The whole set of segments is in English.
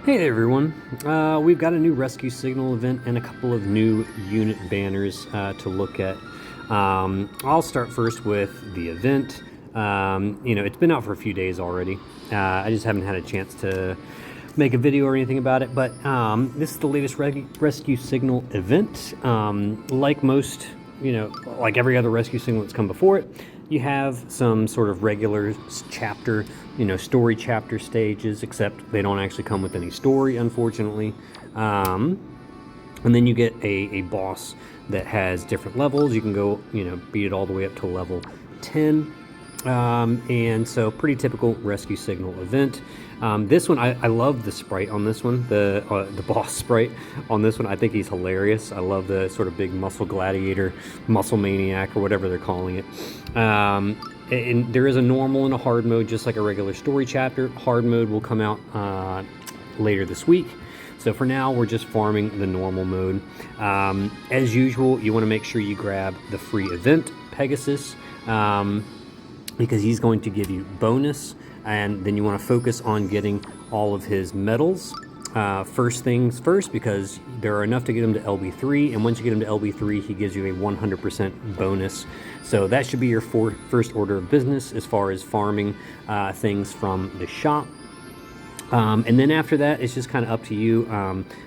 Hey there everyone, we've got a new rescue signal event and a couple of new unit banners to look at. I'll start first with the event. It's been out for a few days already. I just haven't had a chance to make a video or anything about it, but this is the latest rescue signal event. Like most, like every other rescue signal that's come before it, you have some sort of regular chapter, story chapter stages, except they don't actually come with any story, unfortunately. And then you get a boss that has different levels. You can go, beat it all the way up to level 10. And so pretty typical rescue signal event. This one, I love the sprite on this one, the boss sprite on this one. I think he's hilarious. I love the sort of big muscle gladiator, muscle maniac, or whatever they're calling it. And there is a normal and a hard mode, just like a regular story chapter. Hard mode will come out later this week. So for now, we're just farming the normal mode. As usual, you want to make sure you grab the free event, Pegasus, because he's going to give you bonus, and then you want to focus on getting all of his medals. First things first, because there are enough to get him to LB3, and once you get him to LB3, he gives you a 100% bonus. So that should be your first order of business as far as farming things from the shop. And then after that, it's just kind of up to you.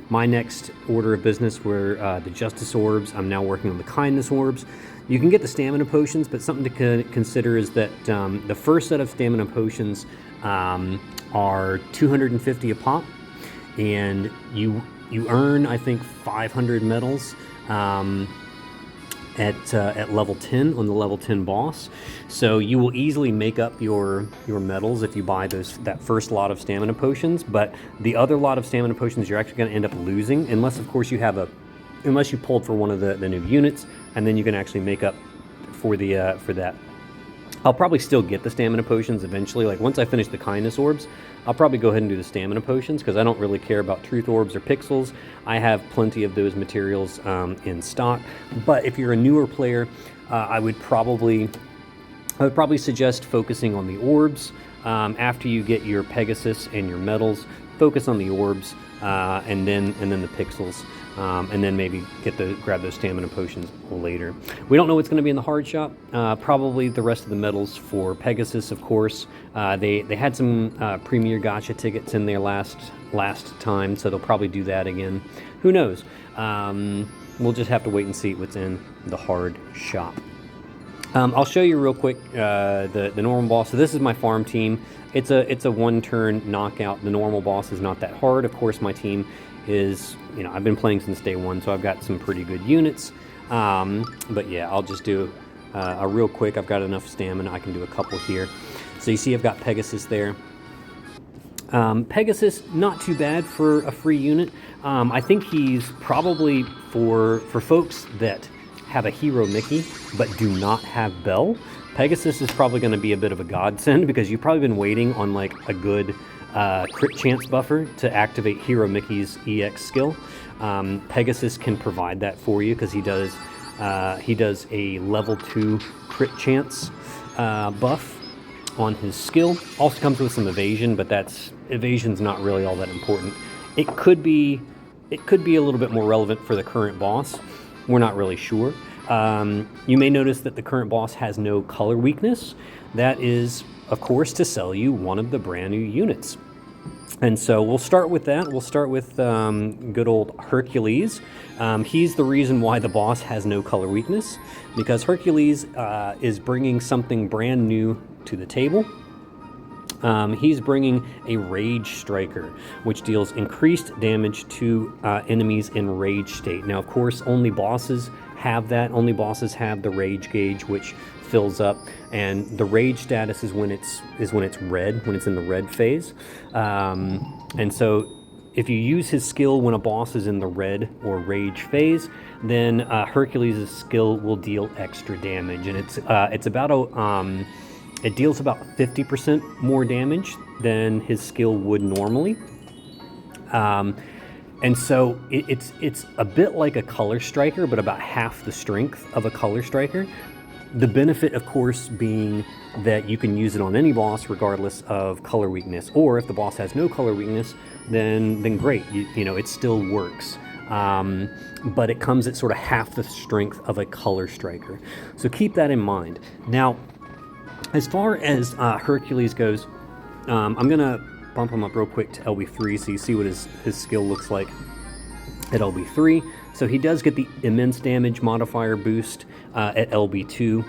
My next order of business were the Justice Orbs. I'm now working on the Kindness Orbs. You can get the Stamina Potions, but something to consider is that the first set of Stamina Potions are 250 a pop, and you earn, I think, 500 medals at level 10 on the level 10 boss. So you will easily make up your medals if you buy that first lot of Stamina Potions, but the other lot of Stamina Potions you're actually going to end up losing, unless of course unless you pulled for one of the new units, and then you can actually make up for that. I'll probably still get the Stamina Potions eventually. Like once I finish the Kindness Orbs, I'll probably go ahead and do the Stamina Potions, because I don't really care about Truth Orbs or Pixels. I have plenty of those materials in stock. But if you're a newer player, I would probably suggest focusing on the orbs. After you get your Pegasus and your medals, focus on the orbs, and then the Pixels. And then maybe grab those Stamina Potions later. We don't know what's going to be in the hard shop. Probably the rest of the medals for Pegasus, of course. They had some Premier Gacha tickets in there last time, so they'll probably do that again. Who knows? We'll just have to wait and see what's in the hard shop. I'll show you real quick the normal boss. So this is my farm team. It's a one-turn knockout. The normal boss is not that hard. Of course, my team is, I've been playing since day one, so I've got some pretty good units. But yeah, I'll just do a real quick. I've got enough stamina. I can do a couple here. So you see I've got Pegasus there. Pegasus, not too bad for a free unit. I think he's probably for folks that have a Hero Mickey but do not have Bell. Pegasus is probably going to be a bit of a godsend, because you've probably been waiting on like a good crit chance buffer to activate Hero Mickey's EX skill. Pegasus can provide that for you, because he does a level 2 crit chance buff on his skill. Also comes with some evasion, but evasion's not really all that important. It could be a little bit more relevant for the current boss. We're not really sure. You may notice that the current boss has no color weakness. That is, of course, to sell you one of the brand new units. And so we'll start with that. We'll start with good old Hercules. He's the reason why the boss has no color weakness, because Hercules is bringing something brand new to the table. He's bringing a Rage Striker, which deals increased damage to enemies in rage state. Now, of course, only bosses have that. Only bosses have the rage gauge, which fills up, and the rage status is when it's red, when it's in the red phase. And so if you use his skill when a boss is in the red or rage phase, then Hercules' skill will deal extra damage, and it deals about 50% more damage than his skill would normally. And so it's a bit like a Color Striker, but about half the strength of a Color Striker. The benefit, of course, being that you can use it on any boss regardless of color weakness, or if the boss has no color weakness, then great, you know, it still works. But it comes at sort of half the strength of a color striker. So keep that in mind. Now, as far as Hercules goes, I'm going to bump him up real quick to LB3 so you see what his skill looks like at LB3. So he does get the immense damage modifier boost at LB2,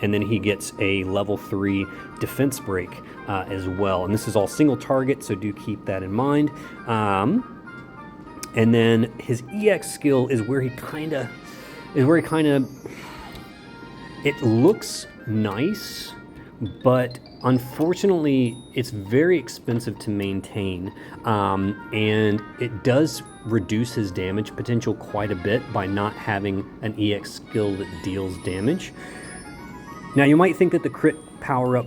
and then he gets a level 3 defense break as well. And this is all single target, so do keep that in mind. And then his EX skill is where he kind of, it looks nice, but unfortunately it's very expensive to maintain, and it does reduce his damage potential quite a bit by not having an EX skill that deals damage. Now you might think that the crit power-up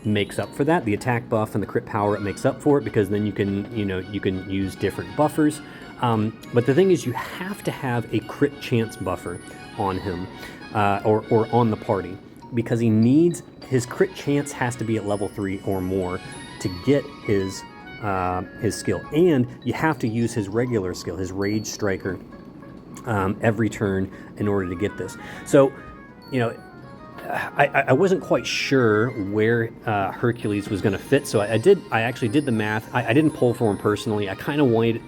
makes up for that. The attack buff and the crit power-up makes up for it, because then you can use different buffers. But the thing is, you have to have a crit chance buffer on him, or on the party, because his crit chance has to be at level 3 or more to get his skill, and you have to use his regular skill, his Rage Striker, every turn in order to get this. So, you know, I wasn't quite sure where Hercules was going to fit, so I actually did the math. I didn't pull for him personally. I kind of wanted,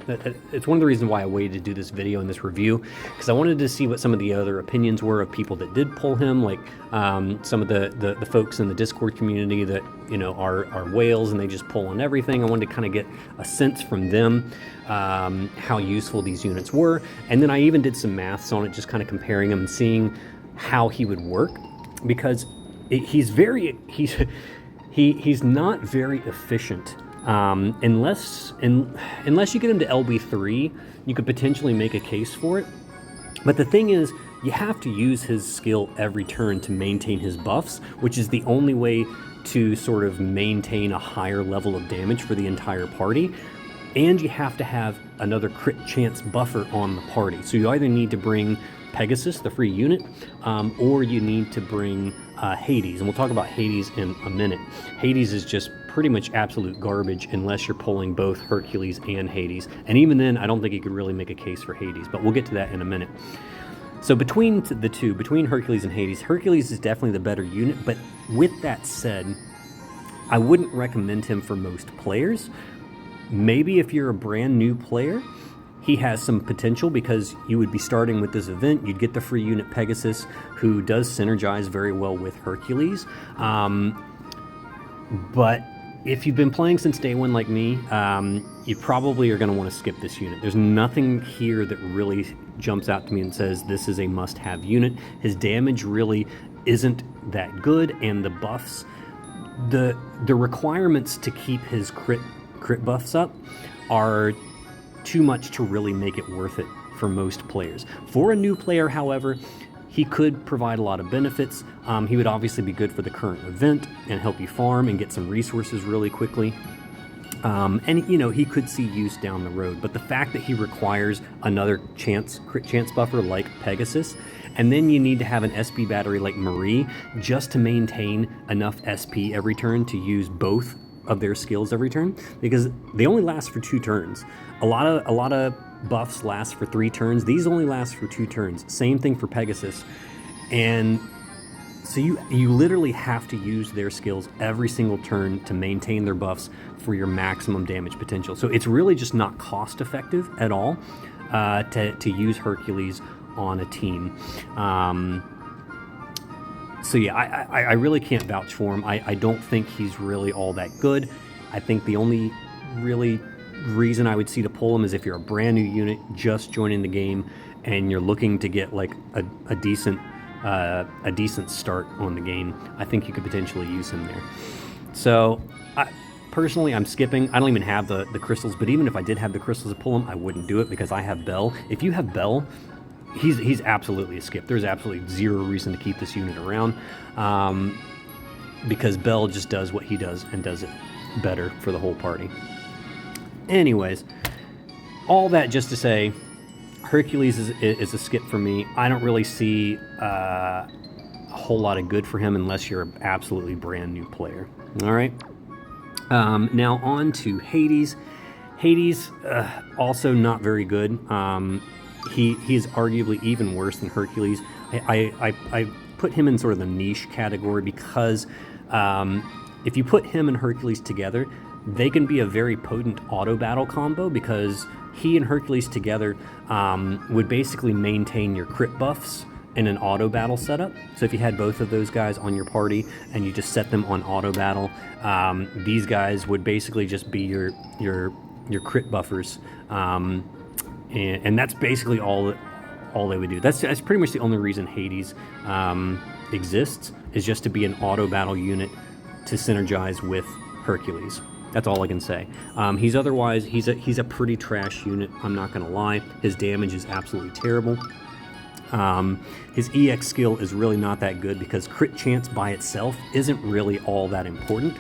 it's one of the reasons why I waited to do this video and this review, because I wanted to see what some of the other opinions were of people that did pull him, like some of the folks in the Discord community that, you know, are whales and they just pull on everything. I wanted to kind of get a sense from them how useful these units were, and then I even did some maths on it, just kind of comparing them and seeing how he would work. Because he's not very efficient, unless you get him to LB3, you could potentially make a case for it. But the thing is, you have to use his skill every turn to maintain his buffs, which is the only way to sort of maintain a higher level of damage for the entire party. And you have to have another crit chance buffer on the party. So you either need to bring Pegasus, the free unit, or you need to bring Hades, and we'll talk about Hades in a minute. Hades is just pretty much absolute garbage unless you're pulling both Hercules and Hades, and even then I don't think you could really make a case for Hades, but we'll get to that in a minute. So between the two, between Hercules and Hades, Hercules is definitely the better unit, but with that said, I wouldn't recommend him for most players. Maybe if you're a brand new player, he has some potential, because you would be starting with this event. You'd get the free unit Pegasus, who does synergize very well with Hercules. But if you've been playing since day one like me, you probably are going to want to skip this unit. There's nothing here that really jumps out to me and says this is a must-have unit. His damage really isn't that good, and the buffs, the requirements to keep his crit buffs up are too much to really make it worth it for most players. For a new player, however, he could provide a lot of benefits. He would obviously be good for the current event and help you farm and get some resources really quickly. And, you know, he could see use down the road. But the fact that he requires another crit chance buffer like Pegasus, and then you need to have an SP battery like Marie just to maintain enough SP every turn to use both of their skills every turn, because they only last for 2 turns. A lot of buffs last for 3 turns. These only last for 2 turns. Same thing for Pegasus. And so you literally have to use their skills every single turn to maintain their buffs for your maximum damage potential. So it's really just not cost effective at all to use Hercules on a team. So yeah, I really can't vouch for him. I don't think he's really all that good. I think the only really reason I would see to pull him is if you're a brand new unit just joining the game and you're looking to get like a decent start on the game. I think you could potentially use him there. So personally, I'm skipping. I don't even have the crystals, but even if I did have the crystals to pull him, I wouldn't do it because I have Bell. If you have Bell, he's absolutely a skip. There's absolutely zero reason to keep this unit around, because Bell just does what he does and does it better for the whole party. Anyways, all that just to say, Hercules is a skip for me. I don't really see whole lot of good for him unless you're an absolutely brand new player. All right. Now on to Hades. Hades, also not very good. He is arguably even worse than Hercules. I put him in sort of the niche category because if you put him and Hercules together, they can be a very potent auto battle combo because he and Hercules together would basically maintain your crit buffs in an auto battle setup. So if you had both of those guys on your party and you just set them on auto battle, these guys would basically just be your crit buffers, and that's basically all they would do. That's pretty much the only reason Hades exists, is just to be an auto battle unit to synergize with Hercules. That's all I can say. He's a pretty trash unit, I'm not gonna lie. His damage is absolutely terrible. His EX skill is really not that good because crit chance by itself isn't really all that important,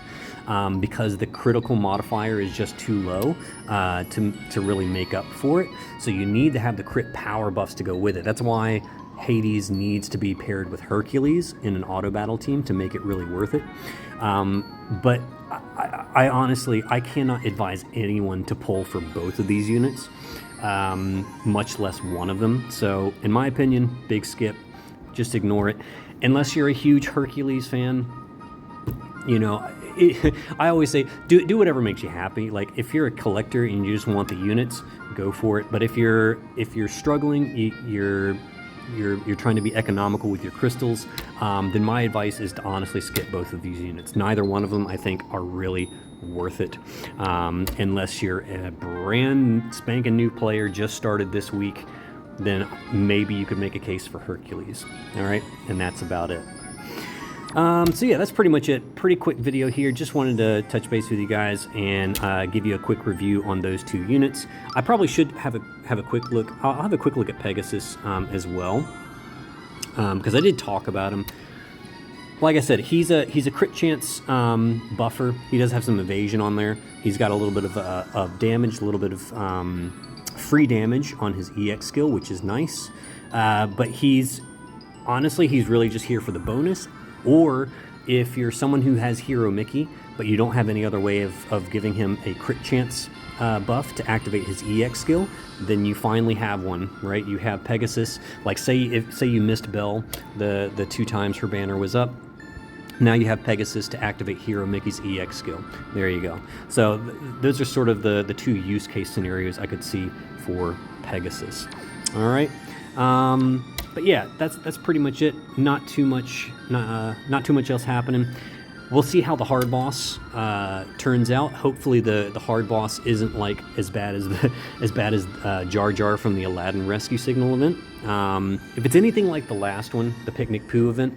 because the critical modifier is just too low to really make up for it. So you need to have the crit power buffs to go with it. That's why Hades needs to be paired with Hercules in an auto battle team to make it really worth it. But I honestly, I cannot advise anyone to pull for both of these units, much less one of them. So in my opinion, big skip, just ignore it. Unless you're a huge Hercules fan, you know, I always say, do whatever makes you happy. Like if you're a collector and you just want the units, go for it. But if you're struggling, you're trying to be economical with your crystals, then my advice is to honestly skip both of these units. Neither one of them, I think, are really worth it, unless you're a brand spanking new player, just started this week. Then maybe you could make a case for Hercules. All right, and that's about it. So yeah, that's pretty much it. Pretty quick video here. Just wanted to touch base with you guys and give you a quick review on those two units. I probably should have a quick look. I'll have a quick look at Pegasus as well, because I did talk about him. Like I said, he's a crit chance buffer. He does have some evasion on there. He's got a little bit of damage, a little bit of free damage on his EX skill, which is nice. But honestly, he's really just here for the bonus. Or if you're someone who has Hero Mickey, but you don't have any other way of giving him a crit chance buff to activate his EX skill, then you finally have one, right? You have Pegasus. Like say you missed Belle the 2 times her banner was up. Now you have Pegasus to activate Hero Mickey's EX skill. There you go. So those are sort of the 2 use case scenarios I could see for Pegasus. All right. But yeah, that's pretty much it. Not too much else happening. We'll see how the hard boss turns out. Hopefully the hard boss isn't like as bad as Jar Jar from the Aladdin Rescue Signal event. If it's anything like the last one, the Picnic Poo event,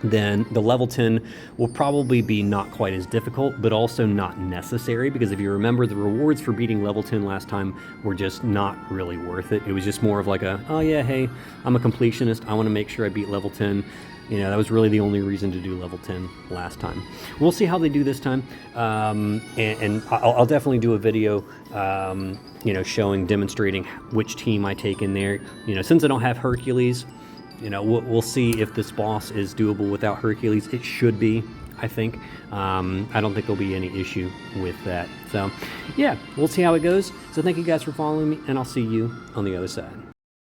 then the level 10 will probably be not quite as difficult, but also not necessary, because if you remember, the rewards for beating level 10 last time were just not really worth it. It was just more of like oh yeah, hey, I'm a completionist, I want to make sure I beat level 10. You know, that was really the only reason to do level 10 last time. We'll see how they do this time, and I'll definitely do a video, you know, demonstrating which team I take in there. You know, since I don't have Hercules, you know, we'll see if this boss is doable without Hercules. It should be, I think. I don't think there'll be any issue with that. So, yeah, we'll see how it goes. So thank you guys for following me, and I'll see you on the other side.